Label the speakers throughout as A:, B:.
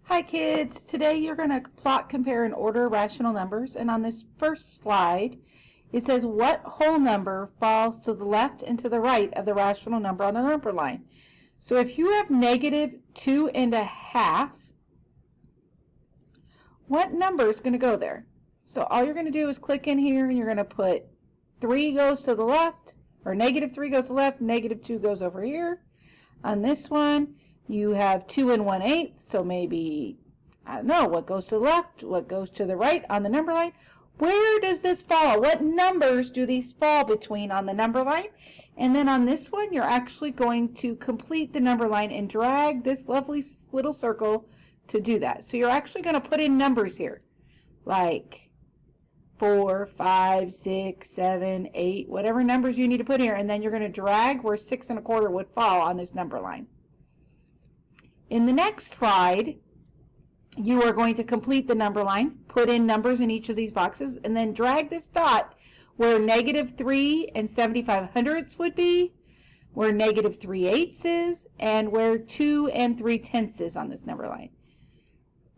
A: Hi kids, today you're going to plot, compare, and order rational numbers, and on this first slide it says what whole number falls to the left and to the right of the rational number on the number line. So if you have -2.5, what number is going to go there? So all you're going to do is click in here and you're going to put 3 goes to the left, or -3 goes to the left, -2 goes over here. On this one you have 2 1/8, so maybe, I don't know, what goes to the left, what goes to the right on the number line. Where does this fall? What numbers do these fall between on the number line? And then on this one, you're actually going to complete the number line and drag this lovely little circle to do that. So you're actually going to put in numbers here, like 4, 5, 6, 7, 8, whatever numbers you need to put here, and then you're going to drag where 6 1/4 would fall on this number line. In the next slide, you are going to complete the number line, put in numbers in each of these boxes, and then drag this dot where -3 7/5 would be, where -3/8 is, and where 2 3/10 is on this number line.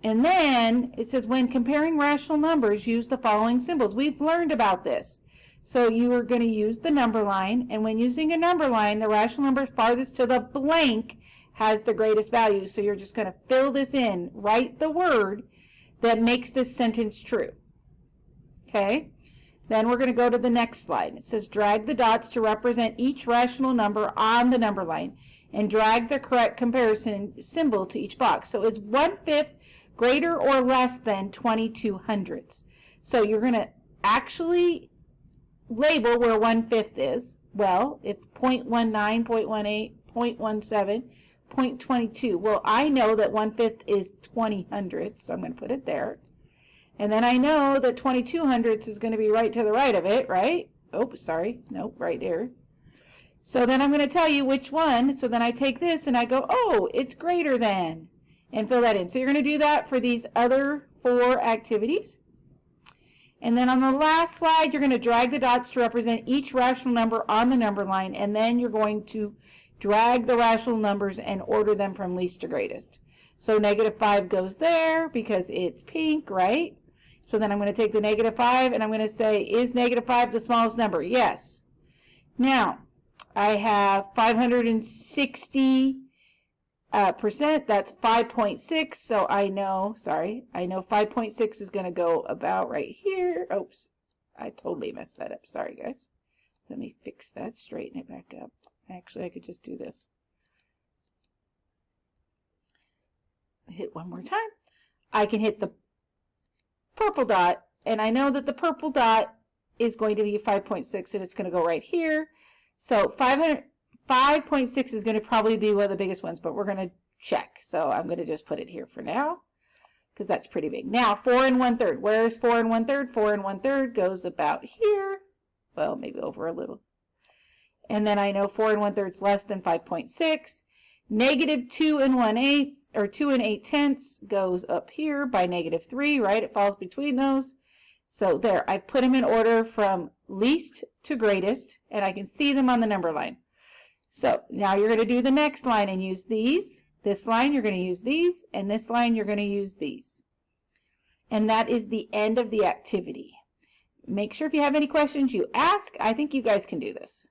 A: And then it says when comparing rational numbers, use the following symbols. We've learned about this. So you are going to use the number line, and when using a number line, the rational number farthest to the blank has the greatest value. So you're just going to fill this in, write the word that makes this sentence true. Okay? Then we're going to go to the next slide. It says drag the dots to represent each rational number on the number line and drag the correct comparison symbol to each box. So is 1/5 greater or less than 22/100? So you're going to actually label where 1/5 is. Well, if 0.19, 0.18, 0.17, 0.22. Well, I know that 1/5 is 20/100, so I'm going to put it there. And then I know that 22/100 is going to be right to the right of it, right? Oh, sorry. Nope, right there. So then I'm going to tell you which one. So then I take this and I go, oh, it's greater than, and fill that in. So you're going to do that for these other 4 activities. And then on the last slide, you're going to drag the dots to represent each rational number on the number line, and then you're going to drag the rational numbers and order them from least to greatest. So -5 goes there because it's pink, right? So then I'm going to take the -5 and I'm going to say, is -5 the smallest number? Yes. Now, I have 560%, that's 5.6, so I know 5.6 is going to go about right here. Oops, I totally messed that up. Sorry, guys. Let me fix that, straighten it back up. Actually, I could just do this. Hit one more time. I can hit the purple dot, and I know that the purple dot is going to be 5.6, and it's going to go right here. So 5.6 is going to probably be one of the biggest ones, but we're going to check. So I'm going to just put it here for now, because that's pretty big. Now, 4 1/3. Where is 4 1/3? 4 1/3 goes about here. Well, maybe over a little. And then I know 4 1/3 is less than 5.6. -2 1/8, or 2 8/10 goes up here by -3, right? It falls between those. So there, I've put them in order from least to greatest, and I can see them on the number line. So now you're going to do the next line and use these. This line, you're going to use these, and this line, you're going to use these. And that is the end of the activity. Make sure if you have any questions, you ask. I think you guys can do this.